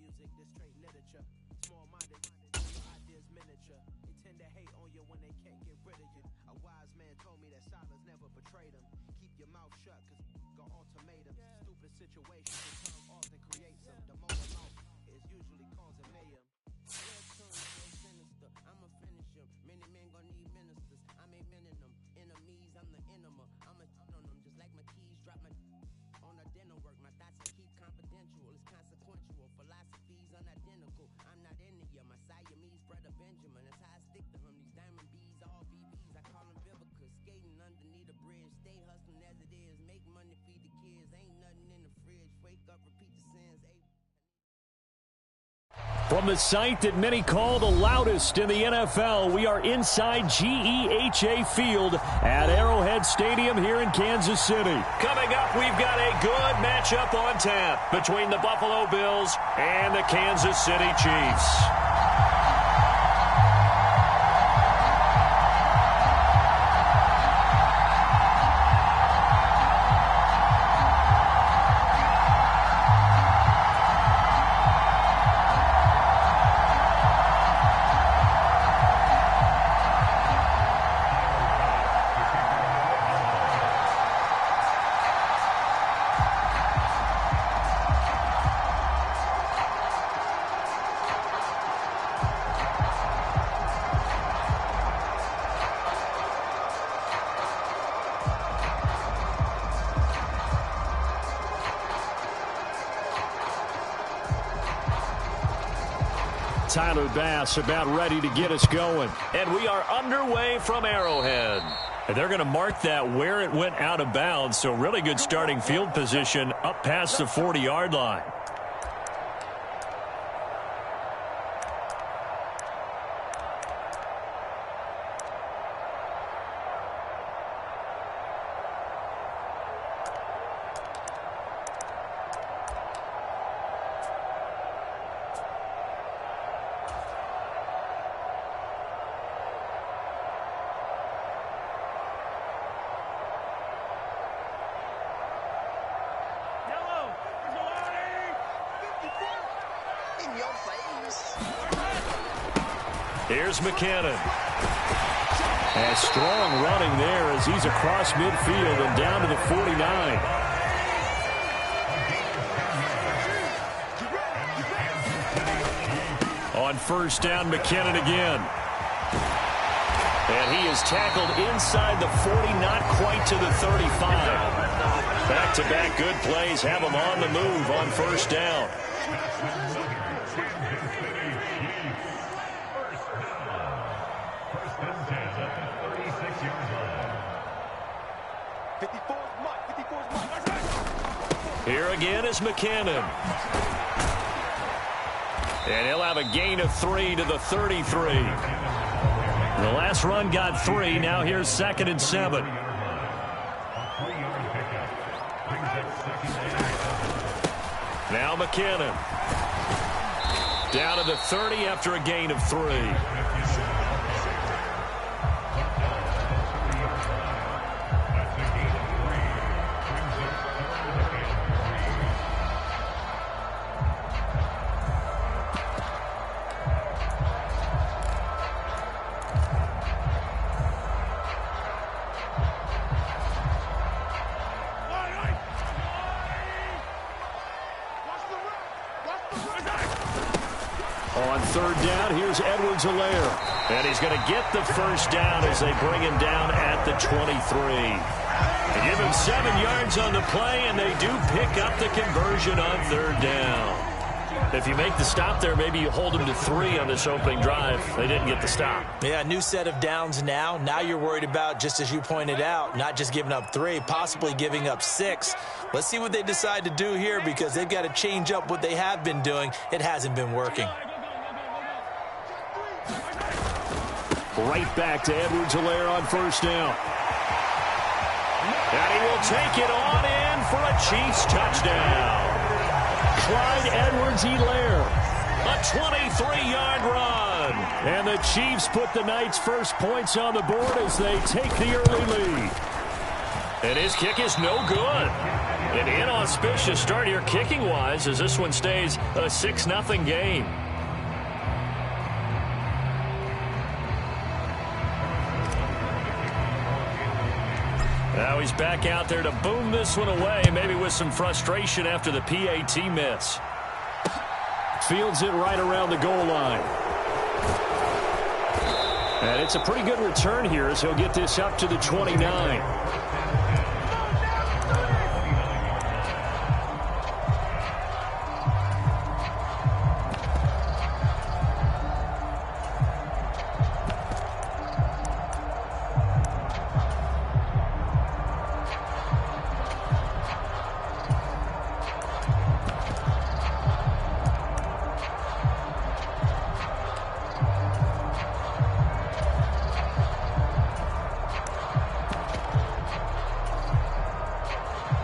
music, this straight literature. Small-minded, ideas miniature. They tend to hate on you when they can't get rid of you. A wise man told me that silence never betrayed him. Keep your mouth shut, cause got ultimatums. Stupid situations in turn often creates them. The most mouth is usually causing mayhem. I'ma finish him. Many men gon' need ministers. I ain't meaning them. Enemies, I'm the enema. I'ma on them just like my keys. Drop my on the dinner work. My thoughts I keep confidential. It's consequential. Philosophies unidentical. I'm not India. My Siamese brother Benjamin. That's how I stick to him. These diamond bees, all VVs. I call them Vivica. Skating underneath a bridge. Stay hustling as it is. Make money, feed the kids. Ain't nothing in the fridge. Wake up, repeat the sins. From the site that many call the loudest in the NFL, we are inside GEHA Field at Arrowhead Stadium here in Kansas City. Coming up, we've got a good matchup on tap between the Buffalo Bills and the Kansas City Chiefs. Tyler Bass about ready to get us going. And we are underway from Arrowhead. And they're going to mark that where it went out of bounds. So really good starting field position up past the 40-yard line. Here's McKinnon. And strong running there as he's across midfield and down to the 49. On first down, McKinnon again. And he is tackled inside the 40, not quite to the 35. Back-to-back good plays have him on the move on first down. Here again is McKinnon. And he'll have a gain of 3 to the 33. The last run got 3. Now here's 2nd and 7. Now McKinnon. Down to the 30 after a gain of 3. On third down, here's Edwards-Helaire. And he's going to get the first down as they bring him down at the 23. They give him 7 yards on the play, and they do pick up the conversion on third down. If you make the stop there, maybe you hold them to 3 on this opening drive. They didn't get the stop. Yeah, new set of downs now. Now you're worried about, just as you pointed out, not just giving up 3, possibly giving up 6. Let's see what they decide to do here because they've got to change up what they have been doing. It hasn't been working. Right back to Edwards-Helaire on first down. And he will take it on in for a Chiefs touchdown. Clyde Edwards-Helaire, a 23-yard run. And the Chiefs put the night's first points on the board as they take the early lead. And his kick is no good. An inauspicious start here kicking-wise as this one stays a 6-0 game. Now he's back out there to boom this one away, maybe with some frustration after the PAT miss. Fields it right around the goal line. And it's a pretty good return here as he'll get this up to the 29.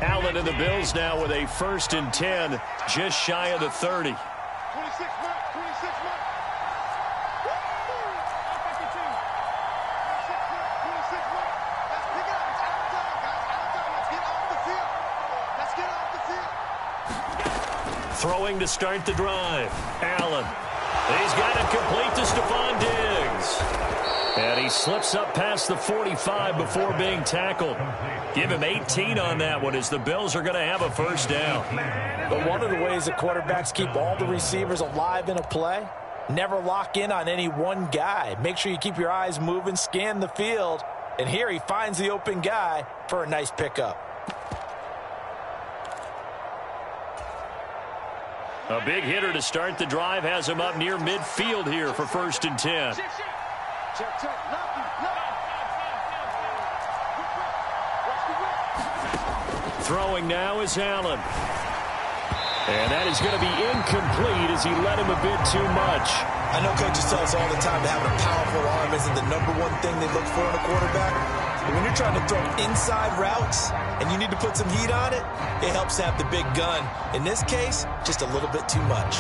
Allen and the Bills now with a 1st and 10, just shy of the 30. 26 mark, 26 mark. 26 mark. Let's pick it up. It's out of time, guys. Out of time. Let's get off the field. Let's get off the field. Throwing to start the drive. Allen. He's got it complete to Stephon Diggs. And he slips up past the 45 before being tackled. Give him 18 on that one as the Bills are going to have a 1st down. But one of the ways that quarterbacks keep all the receivers alive in a play, never lock in on any one guy. Make sure you keep your eyes moving, scan the field. And here he finds the open guy for a nice pickup. A big hitter to start the drive has him up near midfield here for 1st and 10. Check, check. Throwing now is Allen. And that is going to be incomplete as he led him a bit too much. I know coaches tell us all the time that having a powerful arm isn't the #1 thing they look for in a quarterback. But when you're trying to throw inside routes and you need to put some heat on it, it helps to have the big gun. In this case, just a little bit too much.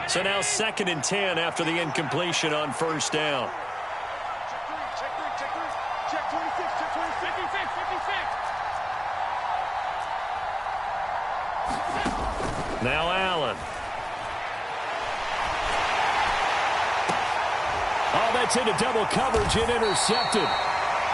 So now 2nd and 10 after the incompletion on 1st down. Check 3, check 3, check 26, check 26, 56, 56. Now Allen. Oh, that's into double coverage and intercepted.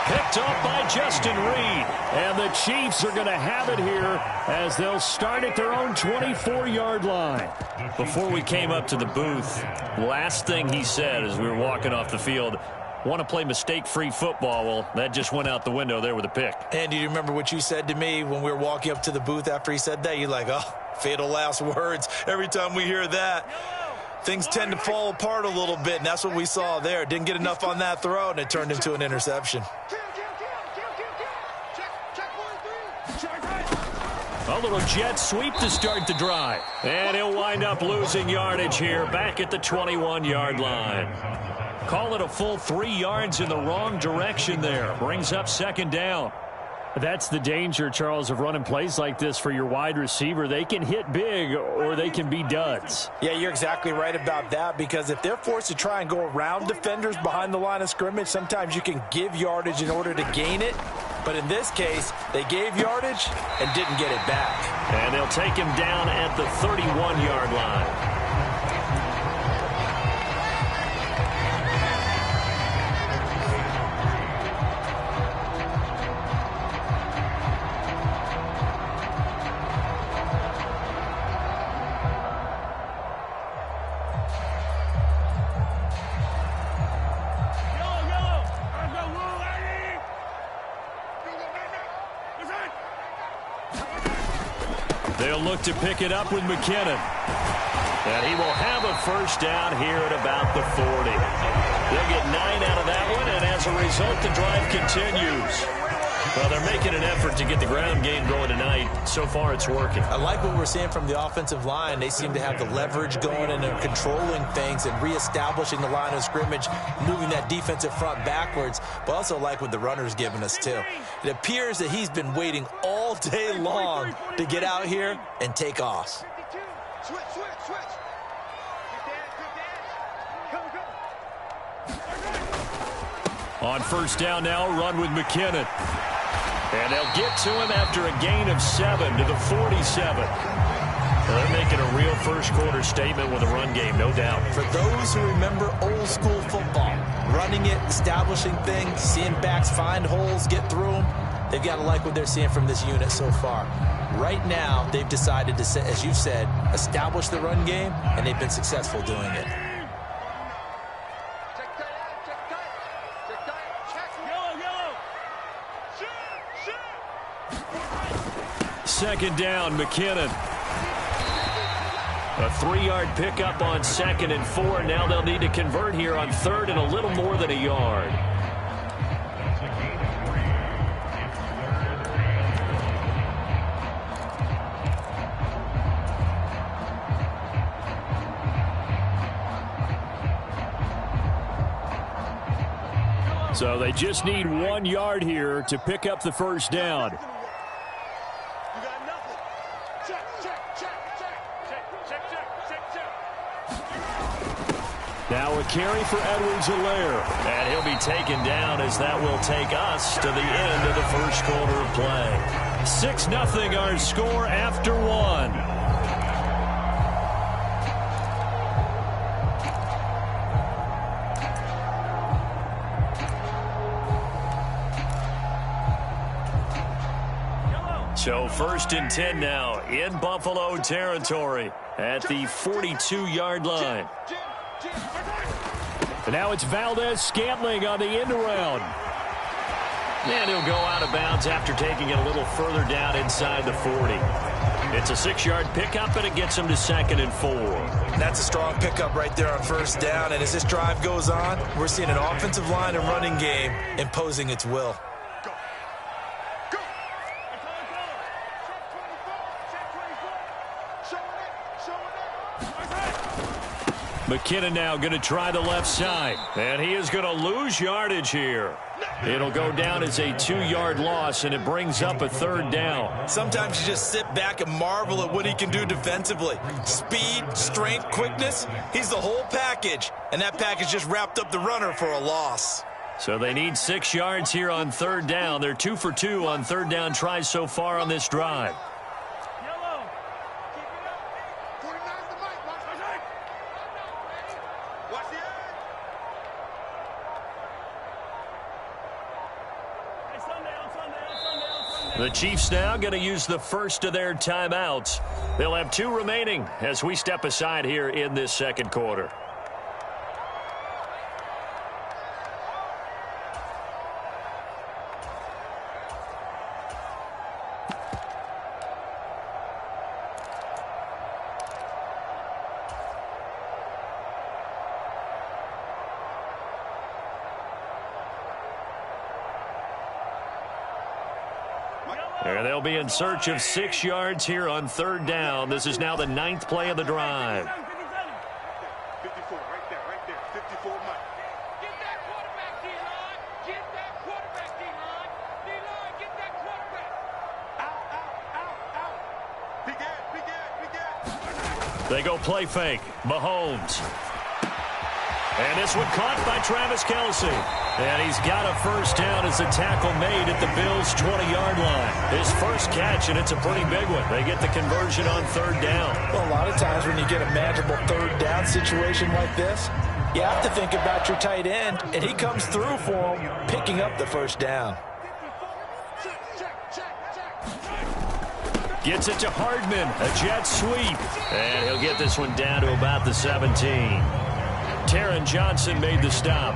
Picked off by Justin Reed. And the Chiefs are going to have it here as they'll start at their own 24-yard line. Before we came up to the booth, last thing he said as we were walking off the field, want to play mistake-free football. Well, that just went out the window there with a pick. And do you remember what you said to me when we were walking up to the booth after he said that? You're like, oh, fatal last words. Every time we hear that, things tend to fall apart a little bit, and that's what we saw there. Didn't get enough on that throw, and it turned into an interception. A little jet sweep to start the drive. And he'll wind up losing yardage here back at the 21-yard line. Call it a full 3 yards in the wrong direction there. Brings up 2nd down. That's the danger, Charles, of running plays like this for your wide receiver. They can hit big or they can be duds. Yeah, you're exactly right about that, because if they're forced to try and go around defenders behind the line of scrimmage, sometimes you can give yardage in order to gain it. But in this case, they gave yardage and didn't get it back. And they'll take him down at the 31-yard line. They'll look to pick it up with McKinnon. And he will have a 1st down here at about the 40. They'll get 9 out of that one, and as a result, the drive continues. Well, they're making an effort to get the ground game going tonight. So far, it's working. I like what we're seeing from the offensive line. They seem to have the leverage going, and they're controlling things and reestablishing the line of scrimmage, moving that defensive front backwards, but also like what the runner's giving us, too. It appears that he's been waiting all day long to get out here and take off. Switch. On first down now, run with McKinnon. And they'll get to him after a gain of 7 to the 47. Well, they're making a real first-quarter statement with a run game, no doubt. For those who remember old-school football, running it, establishing things, seeing backs find holes, get through them, they've got to like what they're seeing from this unit so far. Right now, they've decided to, as you said, establish the run game, and they've been successful doing it. Second down, McKinnon. A 3-yard pickup on 2nd and 4. Now they'll need to convert here on 3rd and a little more than a yard. So they just need 1 yard here to pick up the first down. Now a carry for Edwards-Helaire. And he'll be taken down as that will take us to the end of the first quarter of play. 6-0 our score after 1. So 1st and 10 now in Buffalo territory at the 42-yard line. And now it's Valdez-Scantling on the end around. And he'll go out of bounds after taking it a little further down inside the 40. It's a 6-yard pickup, and it gets him to 2nd and 4. That's a strong pickup right there on first down. And as this drive goes on, we're seeing an offensive line and running game imposing its will. McKinnon now going to try the left side, and he is going to lose yardage here. It'll go down as a 2-yard loss, and it brings up a 3rd down. Sometimes you just sit back and marvel at what he can do defensively. Speed, strength, quickness, he's the whole package, and that package just wrapped up the runner for a loss. So they need 6 yards here on 3rd down. They're 2 for 2 on 3rd down tries so far on this drive. The Chiefs now going to use the first of their timeouts. They'll have 2 remaining as we step aside here in this second quarter. And they'll be in search of 6 yards here on 3rd down. This is now the 9th play of the drive. 54, right there, 54 Mike. Get that quarterback, D-line. Get that quarterback, D-line. D-line, get that quarterback. Out. Big Ed. They go play fake. Mahomes. And this one caught by Travis Kelce. And he's got a first down as a tackle made at the Bills' 20-yard line. His first catch, and it's a pretty big one. They get the conversion on 3rd down. Well, a lot of times when you get a manageable 3rd down situation like this, you have to think about your tight end, and he comes through for him, picking up the first down. Gets it to Hardman, a jet sweep. And he'll get this one down to about the 17. Taron Johnson made the stop.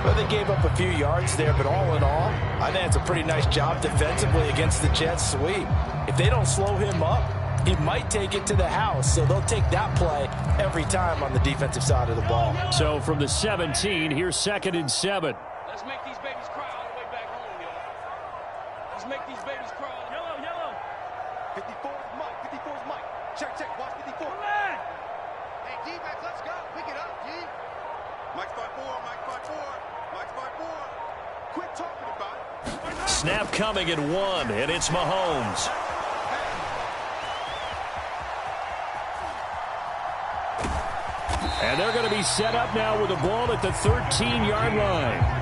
Well, they gave up a few yards there, but all in all, I think it's a pretty nice job defensively against the jet sweep. If they don't slow him up, he might take it to the house, so they'll take that play every time on the defensive side of the ball. So from the 17, here's 2nd and 7. Let's make these babies cry all the way back home, y'all. Let's make these babies crawl. Yellow, yellow. 54 is Mike. 54 is Mike. Check, check. Watch 54. Hey, D-back, let's go. Pick it up, D. Mike's 5-4. Mike's 5-4. Mike's 5-4. Quit talking about it. Snap coming at 1, and it's Mahomes. And they're going to be set up now with the ball at the 13-yard line.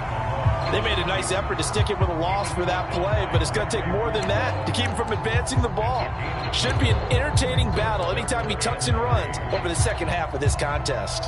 They made a nice effort to stick it with a loss for that play, but it's going to take more than that to keep him from advancing the ball. Should be an entertaining battle anytime he tucks and runs over the second half of this contest.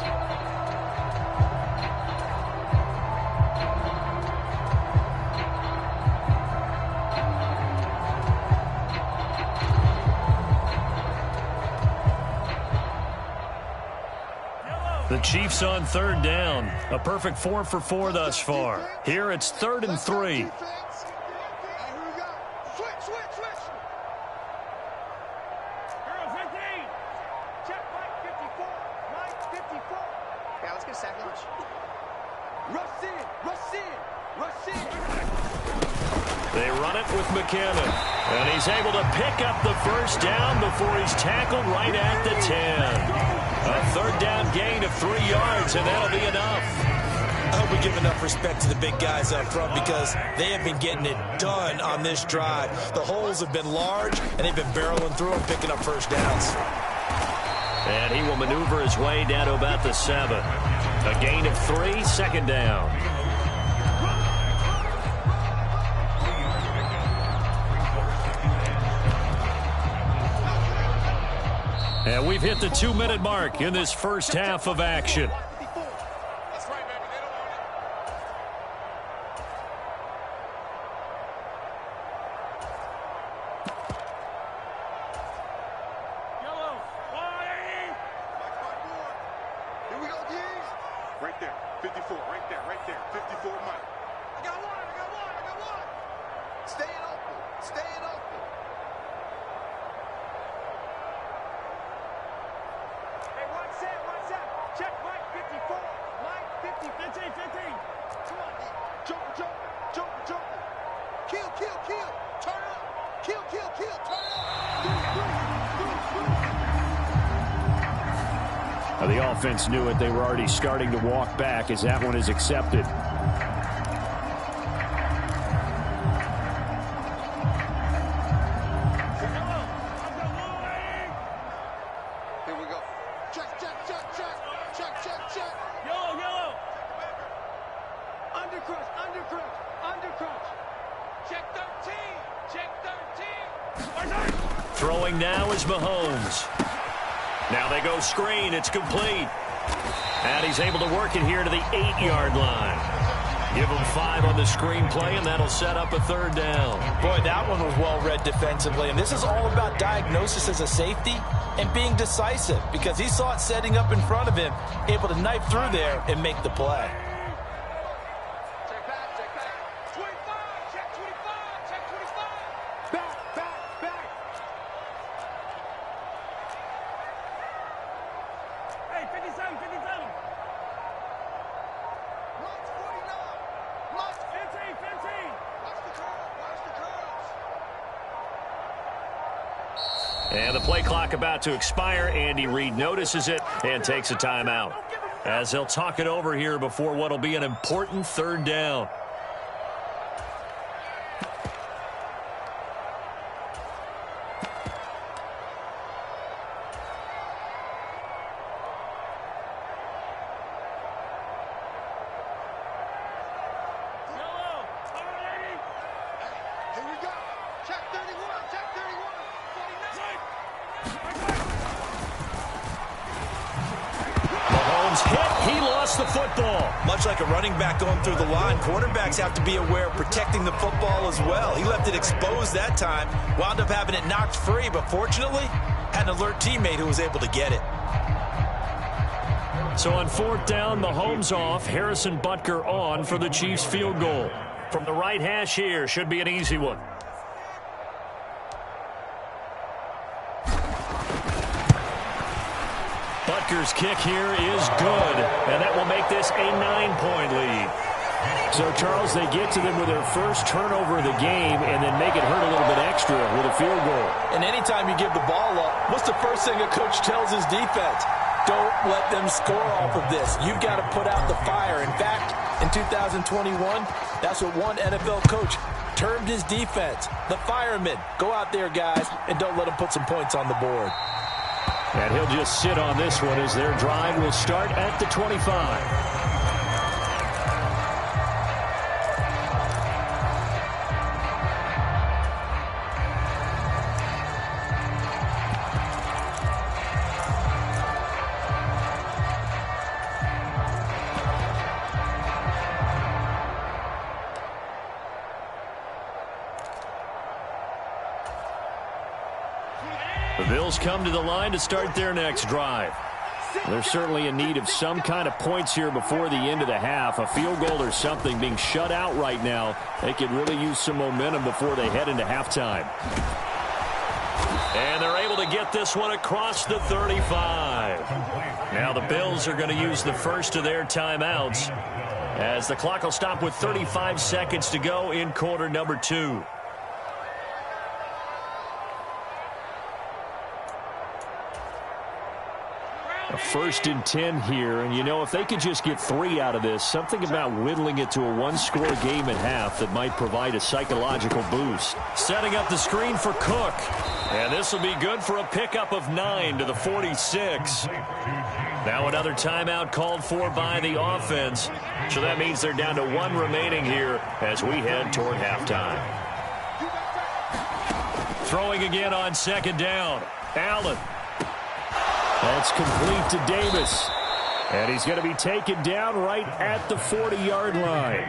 The Chiefs on third down. A perfect 4 for 4 thus far. Here it's 3rd and 3. Here we go. Switch. Girl 15. Check Mike 54. Mike 54. Yeah, let's get a sack lunch. Rush in. They run it with McKinnon. And he's able to pick up the first down before he's tackled right at the 10. A third down gain of 3 yards, and that'll be enough. I hope we give enough respect to the big guys up front because they have been getting it done on this drive. The holes have been large, and they've been barreling through them, picking up first downs. And he will maneuver his way down to about the 7. A gain of 3, second down. And we've hit the 2-minute mark in this first half of action. That's right, baby. They don't want it. Yellow. Why? Mike's 5-4. Here we go, D's. Right there. 54. Right there. 54 Mike. I got one. Staying open. Hey, one set. Check Mike 54. Mike 50. 15. Come on, D. Joker. Kill. Turn up. Kill. Turn up. The offense knew it. They were already starting to walk back as that one is accepted. Here we go. Check. Yellow. Undercrunch. Check 13. Throwing now is Mahomes. Now they go screen. It's complete. And he's able to work it here to the 8-yard line. Give him 5 on the screen play, and that'll set up a third down. Boy, that one was well read defensively. And this is all about diagnosis as a safety and being decisive because he saw it setting up in front of him, able to knife through there and make the play. Check back. 25. Check 25. Back. Hey, 57. Mike's 49. Mike's 15. Watch the curls. And the play clock about to expire. Andy Reid notices it and takes a timeout as he'll talk it over here before what will be an important third down. Yellow. Here we go. Check 31. Mahomes hit. He lost the football. Much like a running back going through the line, quarterbacks have to be aware of protecting the football as well. He left it exposed that time, wound up having it knocked free, but fortunately, had an alert teammate who was able to get it. So on fourth down, Mahomes off, Harrison Butker on for the Chiefs field goal. From the right hash here, should be an easy one. Butker's kick here is good, and that will make this a 9-point lead. So, Charles, they get to them with their first turnover of the game and then make it hurt a little bit extra with a field goal. And anytime you give the ball up, what's the first thing a coach tells his defense? Don't let them score off of this. You've got to put out the fire. In fact, in 2021, that's what one NFL coach termed his defense, the firemen. Go out there, guys, and don't let them put some points on the board. And he'll just sit on this one as their drive will start at the 25. The Bills come to the line to start their next drive. They're certainly in need of some kind of points here before the end of the half. A field goal or something. Being shut out right now, they could really use some momentum before they head into halftime. And they're able to get this one across the 35. Now the Bills are going to use the first of their timeouts as the clock will stop with 35 seconds to go in quarter number 2. A 1st and 10 here, and you know, if they could just get 3 out of this, something about whittling it to a one-score game at half that might provide a psychological boost. Setting up the screen for Cook, and this will be good for a pickup of 9 to the 46. Now another timeout called for by the offense, so that means they're down to 1 remaining here as we head toward halftime. Throwing again on 2nd down. Allen. That's complete to Davis. And he's going to be taken down right at the 40-yard line.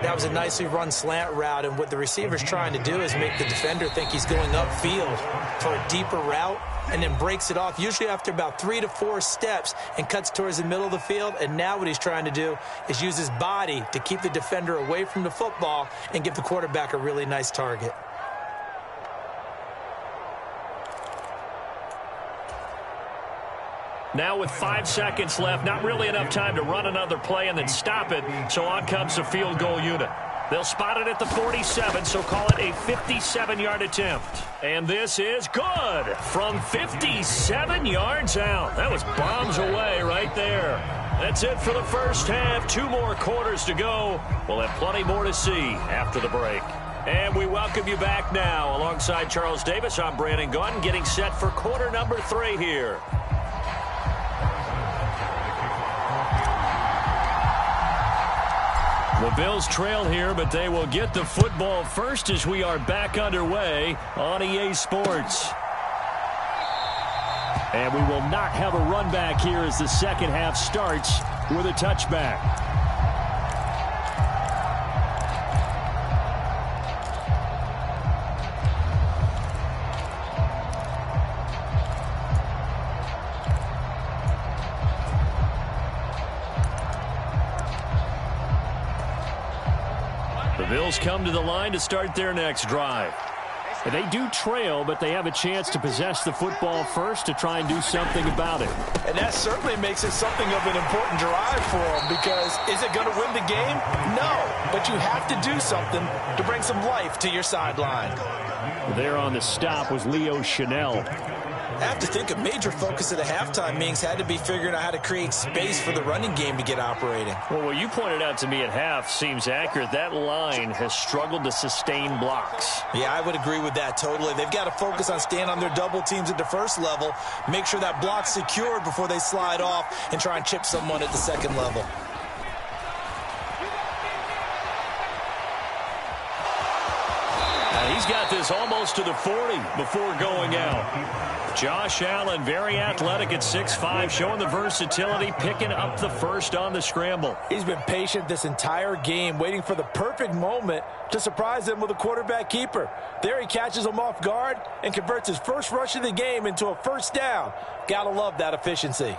That was a nicely run slant route, and what the receiver's trying to do is make the defender think he's going upfield for a deeper route and then breaks it off, usually after about 3 to 4 steps, and cuts towards the middle of the field. And now what he's trying to do is use his body to keep the defender away from the football and give the quarterback a really nice target. Now with 5 seconds left, not really enough time to run another play and then stop it, so on comes the field goal unit. They'll spot it at the 47, so call it a 57-yard attempt. And this is good from 57 yards out. That was bombs away right there. That's it for the first half. 2 more quarters to go. We'll have plenty more to see after the break. And we welcome you back now. Alongside Charles Davis, I'm Brandon Gunn, getting set for quarter number 3 here. The Bills trail here, but they will get the football first as we are back underway on EA Sports. And we will not have a run back here as the second half starts with a touchback. The Bills come to the line to start their next drive. And they do trail, but they have a chance to possess the football first to try and do something about it. And that certainly makes it something of an important drive for them, because is it going to win the game? No, but you have to do something to bring some life to your sideline. There on the stop was Leo Chanel. I have to think a major focus of the halftime meetings had to be figuring out how to create space for the running game to get operating. Well, what you pointed out to me at half seems accurate. That line has struggled to sustain blocks. Yeah, I would agree with that totally. They've got to focus on staying on their double teams at the first level, make sure that block's secured before they slide off and try and chip someone at the second level. He's got this almost to the 40 before going out. Josh Allen, very athletic at 6'5", showing the versatility, picking up the first on the scramble. He's been patient this entire game, waiting for the perfect moment to surprise them with a quarterback keeper. There he catches him off guard and converts his first rush of the game into a first down. Gotta love that efficiency.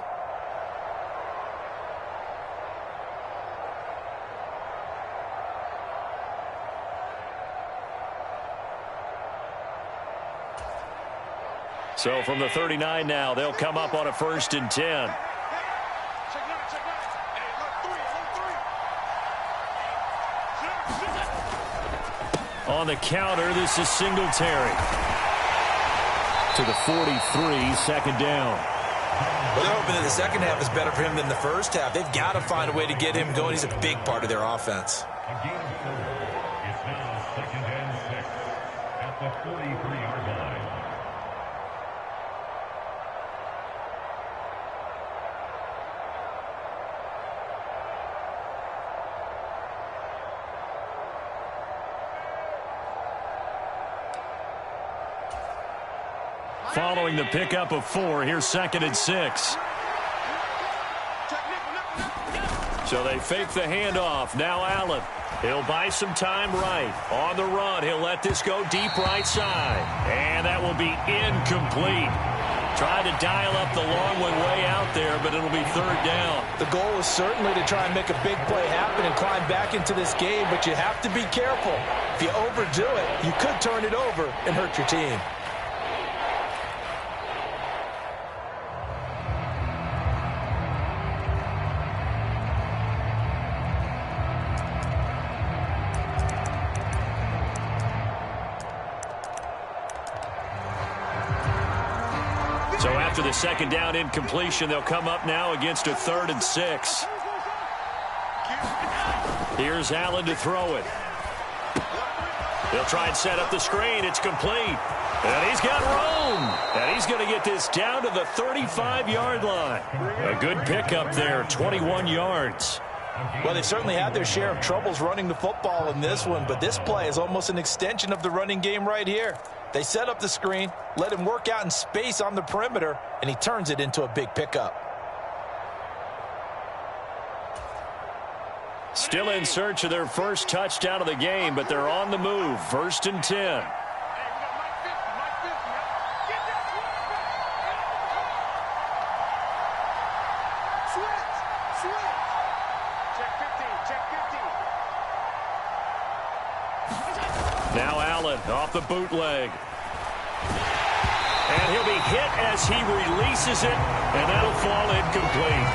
So from the 39 now, they'll come up on a 1st and 10. On the counter, this is Singletary. To the 43, second down. Well, they're hoping that the second half is better for him than the first half. They've got to find a way to get him going. He's a big part of their offense. It's now 2nd and 6 at the 43-yard line. Following the pickup of 4, here's 2nd and 6. So they fake the handoff. Now Allen. He'll buy some time right. On the run, he'll let this go deep right side. And that will be incomplete. Tried to dial up the long one way out there, but it'll be 3rd down. The goal is certainly to try and make a big play happen and climb back into this game, but you have to be careful. If you overdo it, you could turn it over and hurt your team. So after the 2nd down incompletion, they'll come up now against a 3rd and 6. Here's Allen to throw it. He'll try and set up the screen. It's complete. And he's got room. And he's going to get this down to the 35-yard line. A good pickup there, 21 yards. Well, they certainly had their share of troubles running the football in this one, but this play is almost an extension of the running game right here. They set up the screen, let him work out in space on the perimeter, and he turns it into a big pickup. Still in search of their first touchdown of the game, but they're on the move. 1st and 10. Now Allen off the bootleg. And he'll be hit as he releases it, and that'll fall incomplete.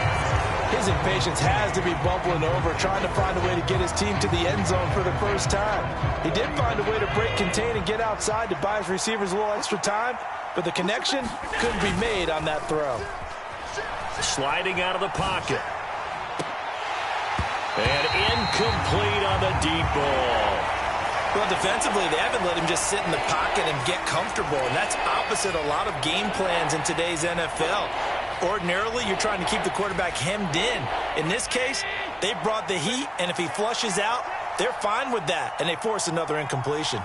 His impatience has to be bubbling over, trying to find a way to get his team to the end zone for the first time. He did find a way to break contain and get outside to buy his receivers a little extra time, but the connection couldn't be made on that throw. Sliding out of the pocket. And incomplete on the deep ball. Well, defensively, they haven't let him just sit in the pocket and get comfortable, and that's opposite a lot of game plans in today's NFL. Ordinarily, you're trying to keep the quarterback hemmed in. In this case, they brought the heat, and if he flushes out, they're fine with that, and they force another incompletion.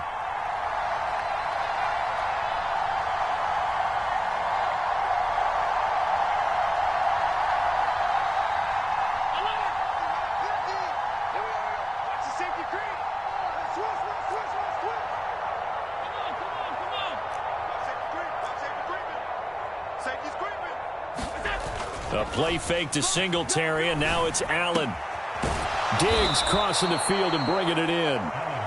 A play fake to Singletary, and now it's Allen. Diggs crossing the field and bringing it in.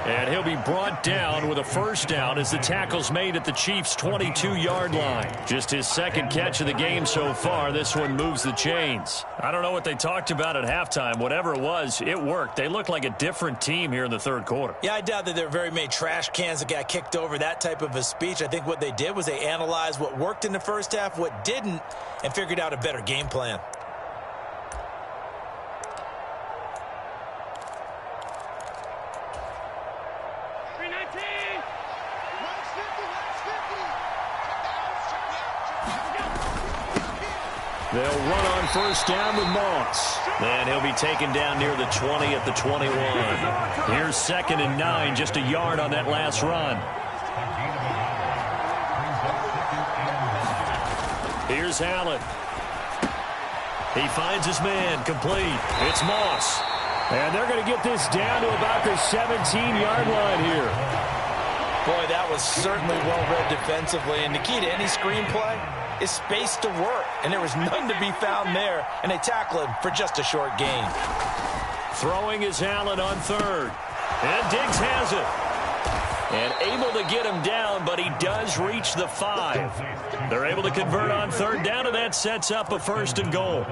And he'll be brought down with a first down as the tackle's made at the Chiefs' 22-yard line. Just his 2nd catch of the game so far. This one moves the chains. I don't know what they talked about at halftime. Whatever it was, it worked. They looked like a different team here in the 3rd quarter. Yeah, I doubt that there were very many trash cans that got kicked over, that type of a speech. I think what they did was they analyzed what worked in the first half, what didn't, and figured out a better game plan. They'll run on first down with Moss. And he'll be taken down near the 20 at the 21. Here's 2nd and 9, just a yard on that last run. Here's Allen. He finds his man, complete. It's Moss. And they're going to get this down to about the 17-yard line here. Boy, that was certainly well-read defensively. And the key to any screenplay is space to work. And there was none to be found there. And they tackle him for just a short gain. Throwing is Allen on 3rd. And Diggs has it. And able to get him down, but he does reach the 5. They're able to convert on 3rd down, and that sets up a 1st and goal.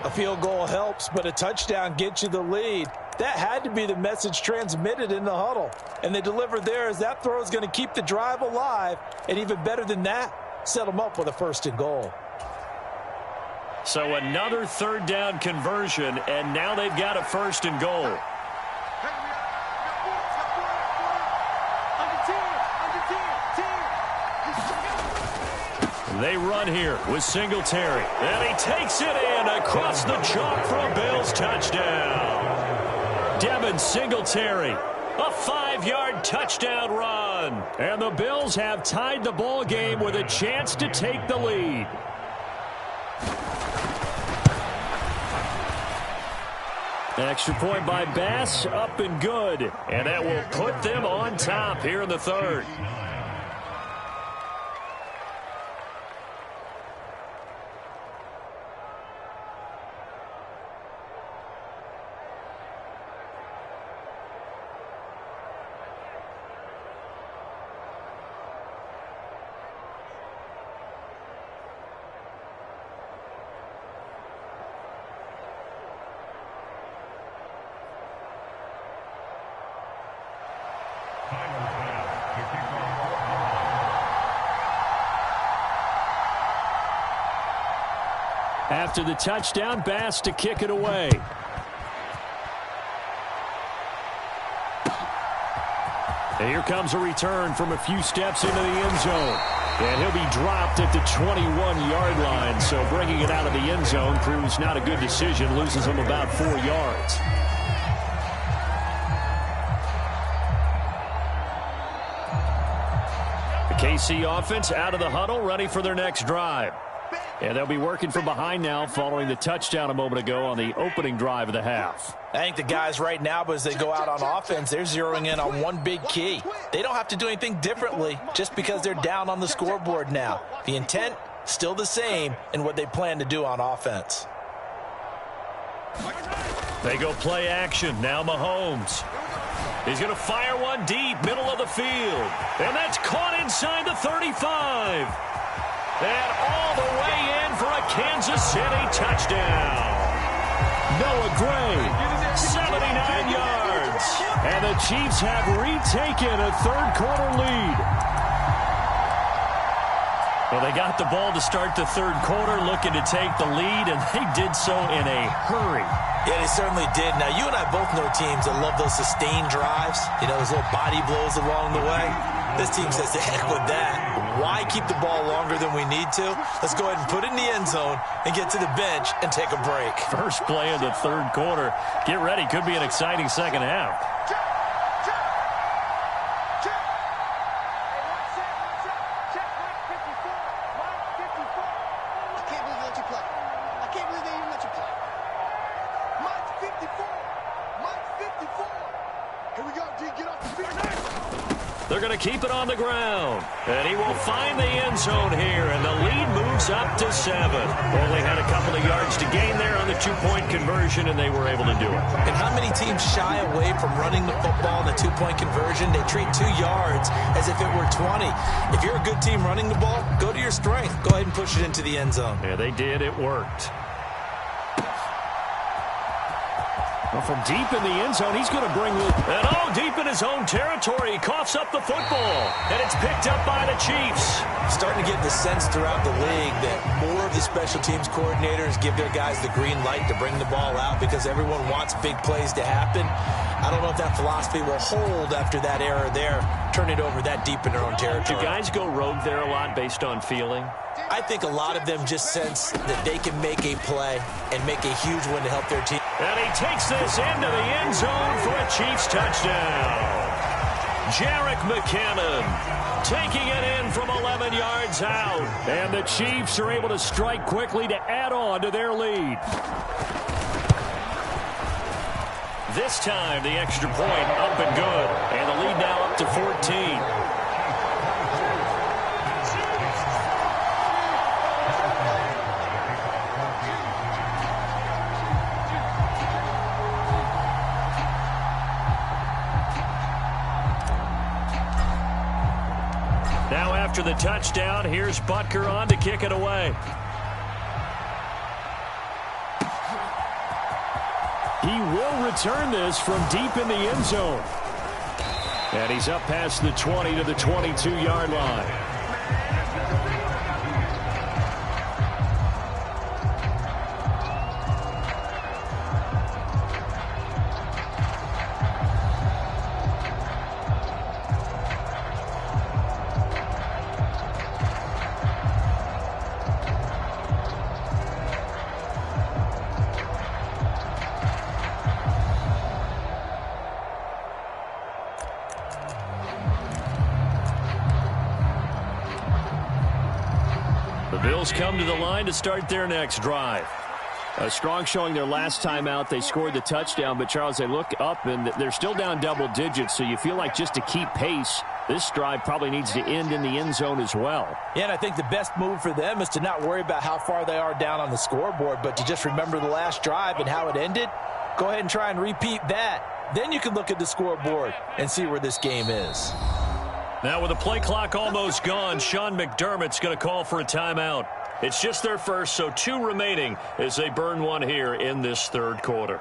A field goal helps, but a touchdown gets you the lead. That had to be the message transmitted in the huddle. And they delivered there as that throw is going to keep the drive alive. And even better than that, set them up with a 1st and goal. So another 3rd down conversion, and now they've got a 1st and goal. They run here with Singletary. And he takes it in across the chalk for a Bills touchdown. Devin Singletary, a 5-yard touchdown run. And the Bills have tied the ball game with a chance to take the lead. Extra point by Bass, up and good. And that will put them on top here in the 3rd. After the touchdown, Bass to kick it away. And here comes a return from a few steps into the end zone. And he'll be dropped at the 21-yard line. So bringing it out of the end zone proves not a good decision. Loses him about 4 yards. The KC offense out of the huddle, ready for their next drive. And they'll be working from behind now following the touchdown a moment ago on the opening drive of the half. I think the guys right now, but as they go out on offense, they're zeroing in on one big key. They don't have to do anything differently just because they're down on the scoreboard now. The intent, still the same in what they plan to do on offense. They go play action. Now Mahomes. He's going to fire one deep, middle of the field. And that's caught inside the 35. And all the way in for a Kansas City touchdown. Noah Gray, 79 yards. And the Chiefs have retaken a 3rd-quarter lead. Well, they got the ball to start the 3rd quarter, looking to take the lead, and they did so in a hurry. Yeah, they certainly did. Now, you and I both know teams that love those sustained drives, you know, those little body blows along the way. This team says, the heck with that. Why keep the ball longer than we need to? Let's go ahead and put it in the end zone and get to the bench and take a break. First play of the 3rd quarter. Get ready. Could be an exciting second half. They're going to keep it on the ground. And he will find the end zone here, and the lead moves up to 7. Only had a couple of yards to gain there on the 2-point conversion, and they were able to do it. And how many teams shy away from running the football in the 2-point conversion? They treat 2 yards as if it were 20. If you're a good team running the ball, go to your strength. Go ahead and push it into the end zone. Yeah, they did. It worked. Well, from deep in the end zone, he's going to bring it. And deep in his own territory, he coughs up the football. And it's picked up by the Chiefs. Starting to get the sense throughout the league that more of the special teams coordinators give their guys the green light to bring the ball out because everyone wants big plays to happen. I don't know if that philosophy will hold after that error there. Turn it over that deep in their own territory. Do guys go rogue there a lot based on feeling? I think a lot of them just sense that they can make a play and make a huge one to help their team. And he takes this into the end zone for a Chiefs touchdown. Jerick McKinnon taking it in from 11 yards out. And the Chiefs are able to strike quickly to add on to their lead. This time, the extra point up and good. And the lead now up to 14. Now after the touchdown, here's Butker on to kick it away. He will return this from deep in the end zone. And he's up past the 20 to the 22-yard line. Bills come to the line to start their next drive. A strong showing their last time out. They scored the touchdown, but, Charles, they look up, and they're still down double digits, so you feel like just to keep pace, this drive probably needs to end in the end zone as well. Yeah, and I think the best move for them is to not worry about how far they are down on the scoreboard, but to just remember the last drive and how it ended. Go ahead and try and repeat that. Then you can look at the scoreboard and see where this game is. Now with the play clock almost gone, Sean McDermott's going to call for a timeout. It's just their first, so 2 remaining as they burn one here in this third quarter.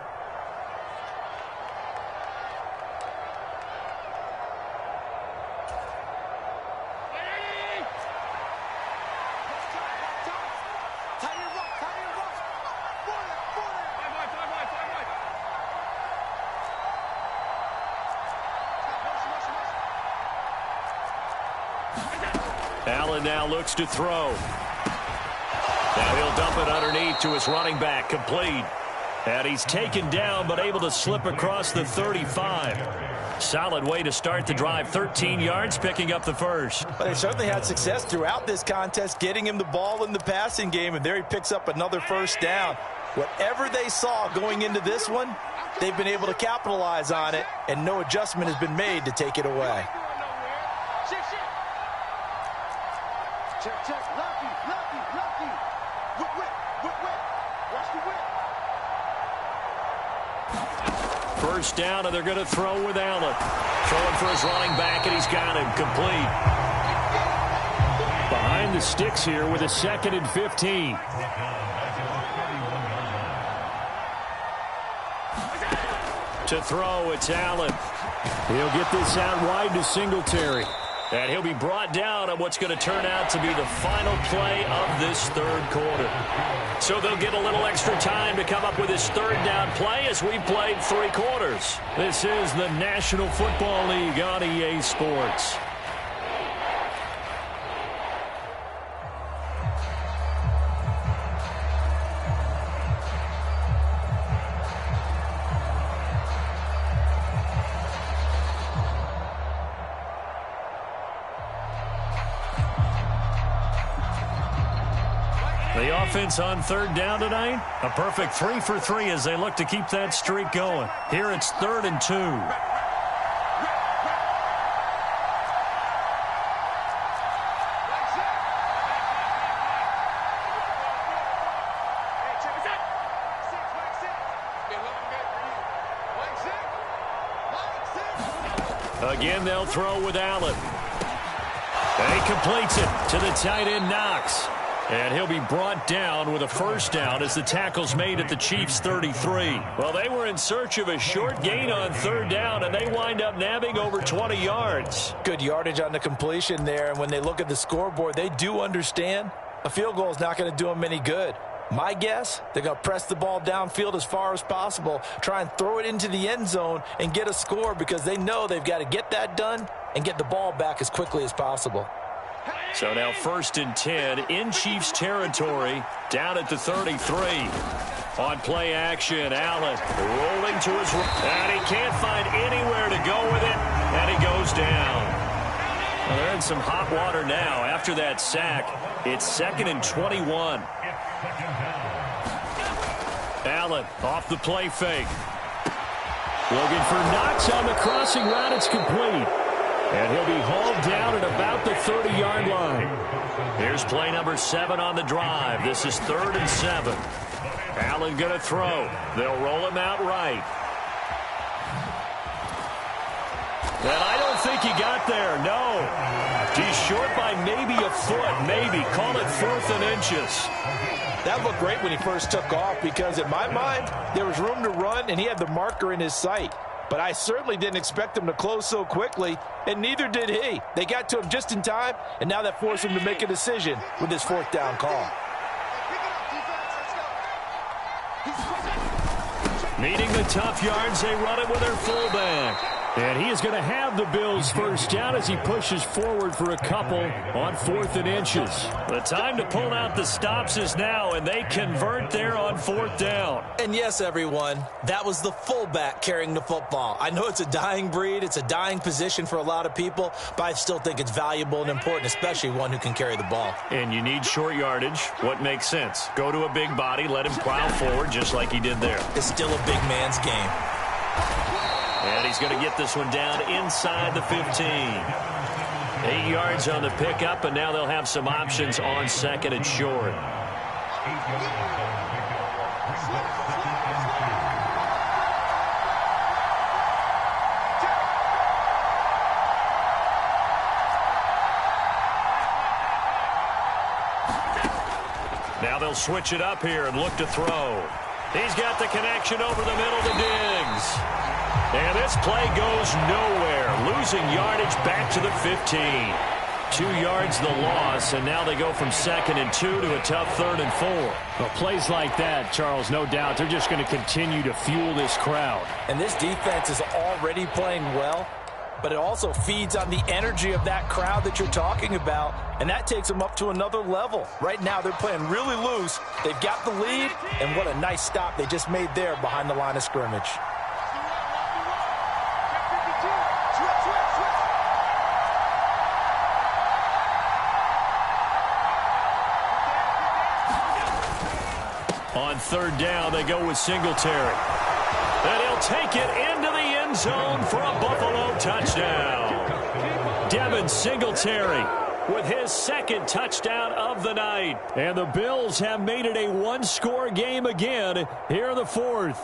Allen now looks to throw. Now he'll dump it underneath to his running back, complete. And he's taken down but able to slip across the 35. Solid way to start the drive. 13 yards, picking up the first. Well, they certainly had success throughout this contest, getting him the ball in the passing game, and there he picks up another first down. Whatever they saw going into this one, they've been able to capitalize on it, and no adjustment has been made to take it away. Check, check. Lucky, lucky, lucky. Whip, whip, whip, whip. Watch the whip. First down, and they're going to throw with Allen. Throwing for his running back, and he's got him complete. Behind the sticks here with a 2nd and 15. To throw, it's Allen. He'll get this out wide to Singletary. And he'll be brought down on what's going to turn out to be the final play of this third quarter. So they'll get a little extra time to come up with this third down play as we've played 3 quarters. This is the National Football League on EA Sports. The offense on third down tonight, a perfect 3 for 3 as they look to keep that streak going. Here it's 3rd and 2. Again, they'll throw with Allen. And he completes it to the tight end, Knox. And he'll be brought down with a first down as the tackle's made at the Chiefs' 33. Well, they were in search of a short gain on third down, and they wind up nabbing over 20 yards. Good yardage on the completion there, and when they look at the scoreboard, they do understand a field goal is not going to do them any good. My guess, they're going to press the ball downfield as far as possible, try and throw it into the end zone and get a score because they know they've got to get that done and get the ball back as quickly as possible. So now 1st and 10 in Chiefs territory, down at the 33. On play action, Allen rolling to his right, and he can't find anywhere to go with it, and he goes down. Well, they're in some hot water now. After that sack, it's 2nd and 21. Allen off the play fake. Looking for Knox on the crossing route. It's complete. And he'll be hauled down at about the 30-yard line. Here's play number 7 on the drive. This is 3rd and 7. Allen going to throw. They'll roll him out right. And I don't think he got there, no. He's short by maybe a foot, maybe. Call it 4th and inches. That looked great when he first took off because, in my mind, there was room to run, and he had the marker in his sight. But I certainly didn't expect him to close so quickly, and neither did he. They got to him just in time, and now that forced him to make a decision with his 4th down call. Meeting the tough yards, they run it with their fullback. And he is going to have the Bills' first down as he pushes forward for a couple on 4th and inches. The time to pull out the stops is now, and they convert there on 4th down. And yes, everyone, that was the fullback carrying the football. I know it's a dying breed, it's a dying position for a lot of people, but I still think it's valuable and important, especially one who can carry the ball. And you need short yardage. What makes sense? Go to a big body, let him plow forward just like he did there. It's still a big man's game. And he's going to get this one down inside the 15. 8 yards on the pickup, and now they'll have some options on 2nd and short. Now they'll switch it up here and look to throw. He's got the connection over the middle to Diggs. And this play goes nowhere. Losing yardage back to the 15. 2 yards the loss, and now they go from 2nd and 2 to a tough 3rd and 4. Well, plays like that, Charles, no doubt, they're just going to continue to fuel this crowd. And this defense is already playing well, but it also feeds on the energy of that crowd that you're talking about, and that takes them up to another level. Right now, they're playing really loose. They've got the lead, and what a nice stop they just made there behind the line of scrimmage. On 3rd down, they go with Singletary. And he'll take it into the end zone for a Buffalo touchdown. Devin Singletary with his 2nd touchdown of the night. And the Bills have made it a 1-score game again here in the 4th.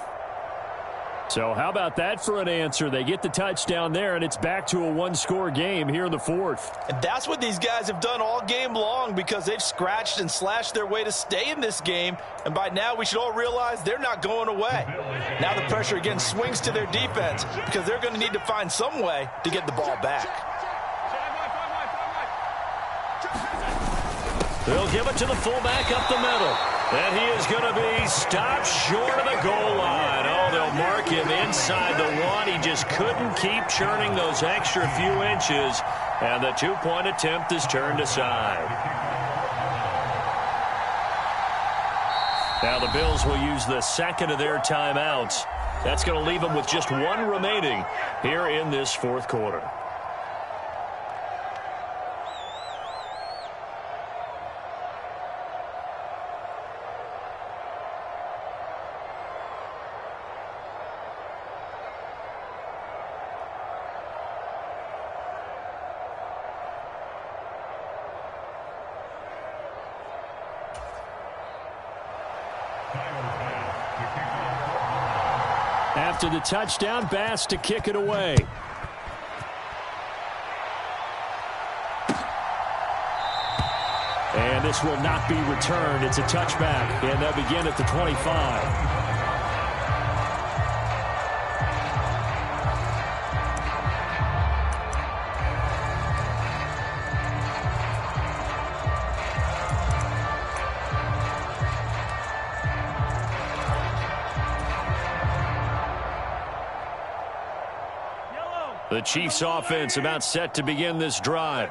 So how about that for an answer? They get the touchdown there, and it's back to a 1-score game here in the 4th. And that's what these guys have done all game long because they've scratched and slashed their way to stay in this game. And by now, we should all realize they're not going away. Now the pressure again swings to their defense because they're going to need to find some way to get the ball back. They'll give it to the fullback up the middle. And he is going to be stopped short of the goal line. Oh, they'll mark him inside the 1. He just couldn't keep churning those extra few inches. And the 2-point attempt is turned aside. Now the Bills will use the 2nd of their timeouts. That's going to leave them with just 1 remaining here in this 4th quarter. After the touchdown, Bass to kick it away. And this will not be returned. It's a touchback, and they'll begin at the 25. The Chiefs offense about set to begin this drive.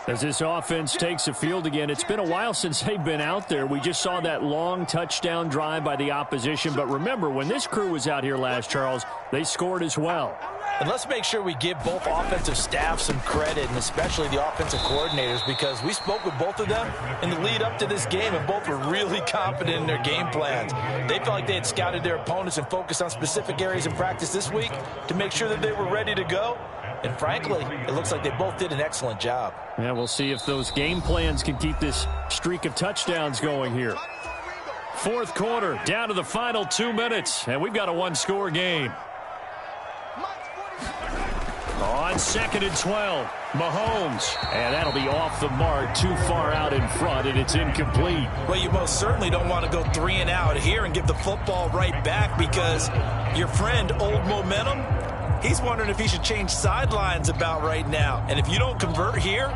As this offense takes the field again, it's been a while since they've been out there. We just saw that long touchdown drive by the opposition. But remember, when this crew was out here last, Charles, they scored as well. And let's make sure we give both offensive staffs some credit, and especially the offensive coordinators, because we spoke with both of them in the lead up to this game, and both were really confident in their game plans. They felt like they had scouted their opponents and focused on specific areas in practice this week to make sure that they were ready to go. And frankly, it looks like they both did an excellent job. Yeah, we'll see if those game plans can keep this streak of touchdowns going here. 4th quarter, down to the final 2 minutes, and we've got a 1-score game. On 2nd and 12, Mahomes. And that'll be off the mark, too far out in front, and it's incomplete. Well, you most certainly don't want to go 3 and out here and give the football right back because your friend, Old Momentum, he's wondering if he should change sidelines about right now. And if you don't convert here,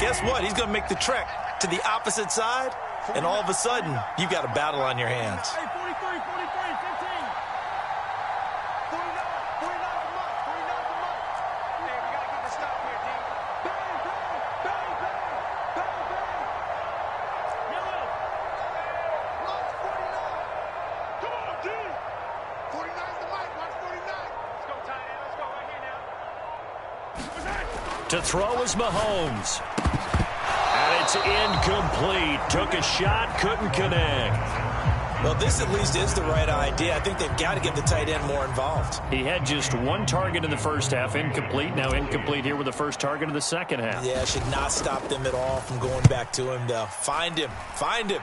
guess what? He's going to make the trek to the opposite side, and all of a sudden, you've got a battle on your hands. Hey, 43, 15. 49's the mic. Watch 49. Let's go, tight end. Let's go right here now. To throw is Mahomes. And it's incomplete. Took a shot, couldn't connect. Well, this at least is the right idea. I think they've got to get the tight end more involved. He had just one target in the first half, incomplete. Now incomplete here with the first target of the second half. Yeah, should not stop them at all from going back to him, though. Find him. Find him.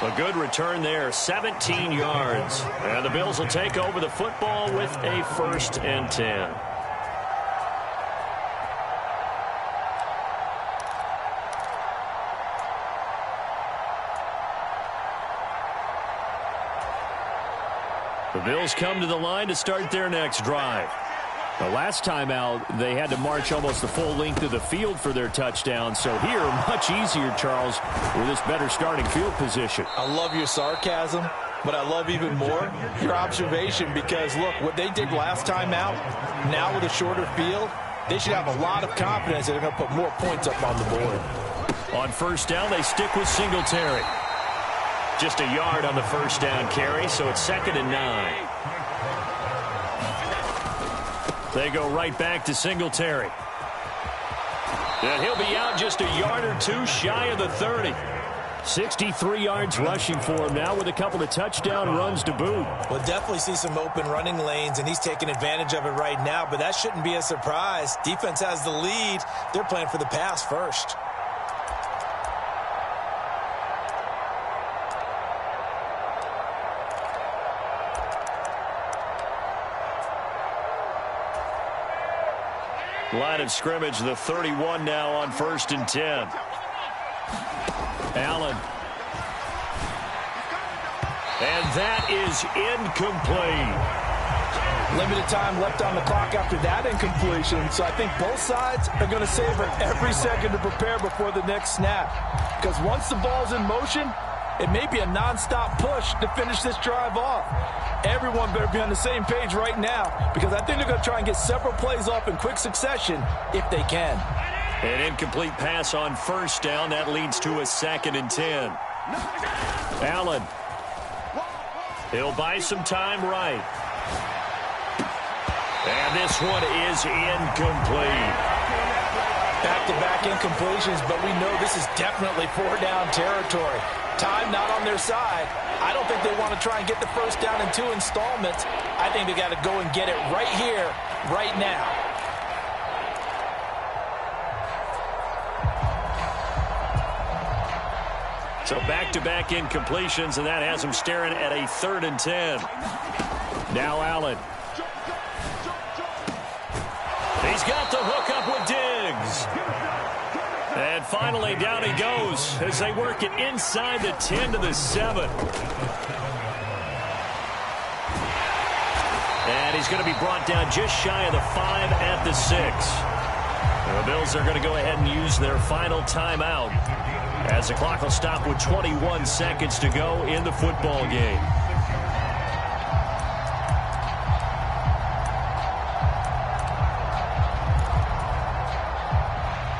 A good return there, 17 yards. And the Bills will take over the football with a 1st and 10. The Bills come to the line to start their next drive. The last time out, they had to march almost the full length of the field for their touchdown. So here, much easier, Charles, with this better starting field position. I love your sarcasm, but I love even more your observation because, look, what they did last time out, now with a shorter field, they should have a lot of confidence that they're going to put more points up on the board. On 1st down, they stick with Singletary. Just a yard on the 1st down carry, so it's 2nd and 9. They go right back to Singletary. And he'll be out just a yard or two shy of the 30. 63 yards rushing for him now with a couple of touchdown runs to boot. We'll definitely see some open running lanes, and he's taking advantage of it right now, but that shouldn't be a surprise. Defense has the lead. They're playing for the pass first. Line of scrimmage, the 31 now on 1st and 10. Allen. And that is incomplete. Limited time left on the clock after that incompletion, so I think both sides are going to savor every second to prepare before the next snap. Because once the ball's in motion, it may be a nonstop push to finish this drive off. Everyone better be on the same page right now because I think they're going to try and get several plays off in quick succession if they can. An incomplete pass on 1st down. That leads to a 2nd and 10. Allen. He'll buy some time right. And this one is incomplete. Back-to-back incompletions, but we know this is definitely 4-down territory. Time not on their side. I don't think they want to try and get the 1st down in 2 installments. I think they got to go and get it right here, right now. So back-to-back incompletions, and that has them staring at a 3rd and 10. Now Allen. He's got the hook up with Diggs. And finally, down he goes as they work it inside the 10 to the 7. And he's going to be brought down just shy of the 5 at the 6. The Bills are going to go ahead and use their final timeout as the clock will stop with 21 seconds to go in the football game.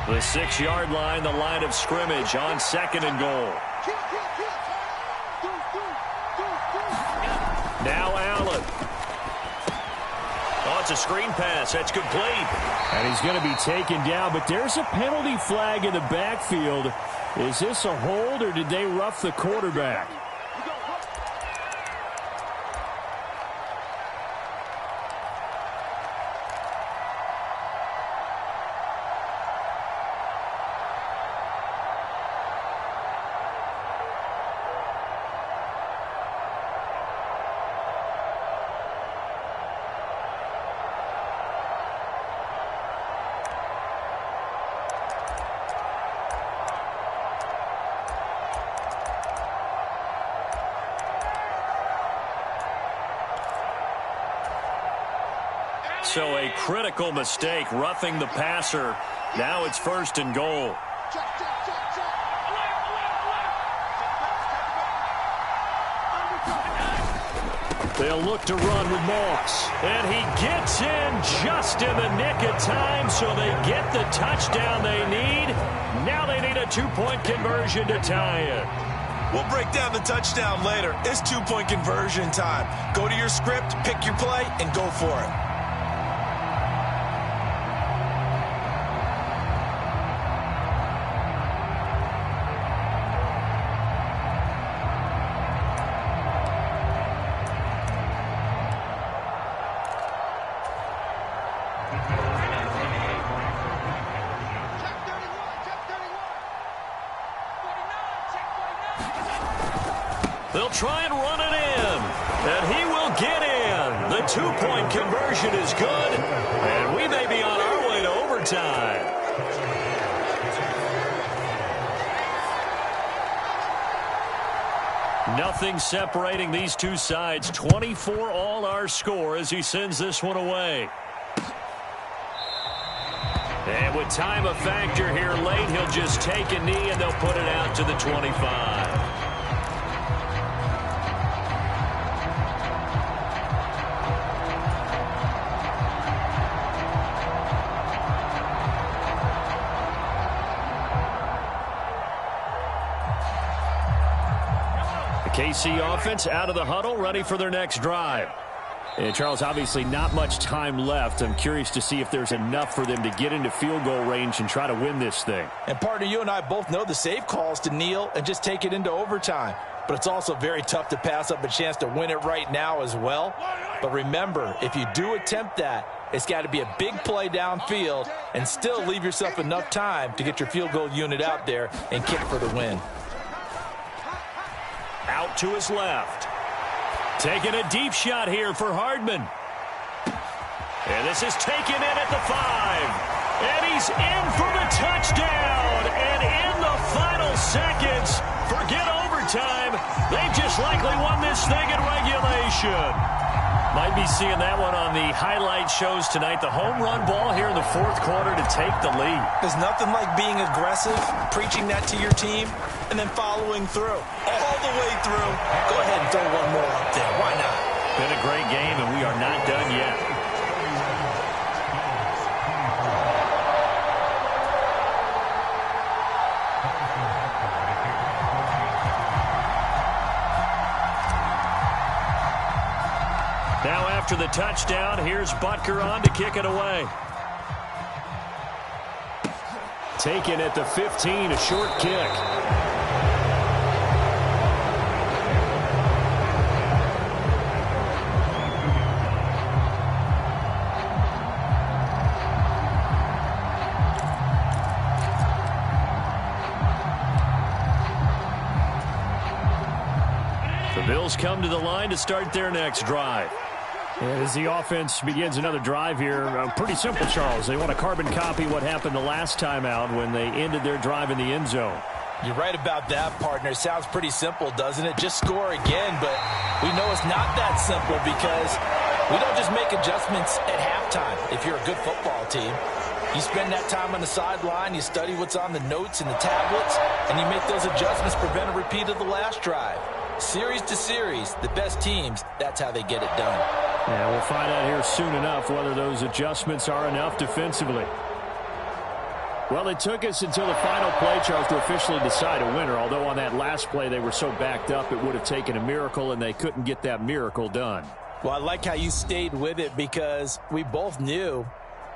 The 6-yard line, the line of scrimmage on 2nd and goal. Now Allen. Oh, it's a screen pass. That's complete. And he's going to be taken down, but there's a penalty flag in the backfield. Is this a hold, or did they rough the quarterback? So a critical mistake, roughing the passer. Now it's 1st and goal. They'll look to run with Moss. And he gets in just in the nick of time, so they get the touchdown they need. Now they need a 2-point conversion to tie it. We'll break down the touchdown later. It's 2-point conversion time. Go to your script, pick your play, and go for it. They'll try and run it in, and he will get in. The 2-point conversion is good, and we may be on our way to overtime. Nothing separating these two sides. 24 all our score as he sends this one away. And with time a factor here late, he'll just take a knee, and they'll put it out to the 25. KC offense out of the huddle, ready for their next drive. And Charles, obviously not much time left. I'm curious to see if there's enough for them to get into field goal range and try to win this thing. And partner, you and I both know the safe calls to kneel and just take it into overtime. But it's also very tough to pass up a chance to win it right now as well. But remember, if you do attempt that, it's got to be a big play downfield and still leave yourself enough time to get your field goal unit out there and kick for the win. Out to his left. Taking a deep shot here for Hardman. And this is taken in at the 5. And he's in for the touchdown. And in the final seconds, forget overtime, they've just likely won this thing in regulation. Might be seeing that one on the highlight shows tonight. The home run ball here in the 4th quarter to take the lead. There's nothing like being aggressive, preaching that to your team, and then following through. All the way through. Go ahead and throw one more up there. Why not? Been a great game, and we are not done yet. Now after the touchdown, here's Butker on to kick it away. Taken at the 15, a short kick. The Bills come to the line to start their next drive. As the offense begins another drive here, pretty simple, Charles. They want to carbon copy what happened the last time out when they ended their drive in the end zone. You're right about that, partner. Sounds pretty simple, doesn't it? Just score again, but we know it's not that simple because we don't just make adjustments at halftime. If you're a good football team, you spend that time on the sideline, you study what's on the notes and the tablets, and you make those adjustments, prevent a repeat of the last drive. Series to series, the best teams, that's how they get it done. Yeah, we'll find out here soon enough whether those adjustments are enough defensively. Well, it took us until the final play, Charles, to officially decide a winner, although on that last play they were so backed up it would have taken a miracle, and they couldn't get that miracle done. Well, I like how you stayed with it because we both knew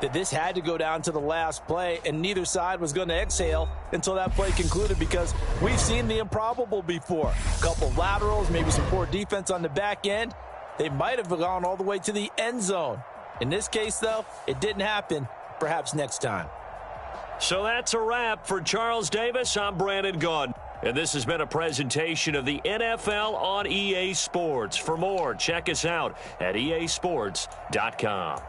that this had to go down to the last play, and neither side was going to exhale until that play concluded because we've seen the improbable before. A couple laterals, maybe some poor defense on the back end. They might have gone all the way to the end zone. In this case, though, it didn't happen. Perhaps next time. So that's a wrap for Charles Davis. I'm Brandon Gaudin. And this has been a presentation of the NFL on EA Sports. For more, check us out at easports.com.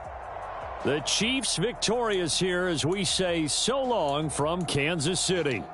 The Chiefs victorious here as we say so long from Kansas City.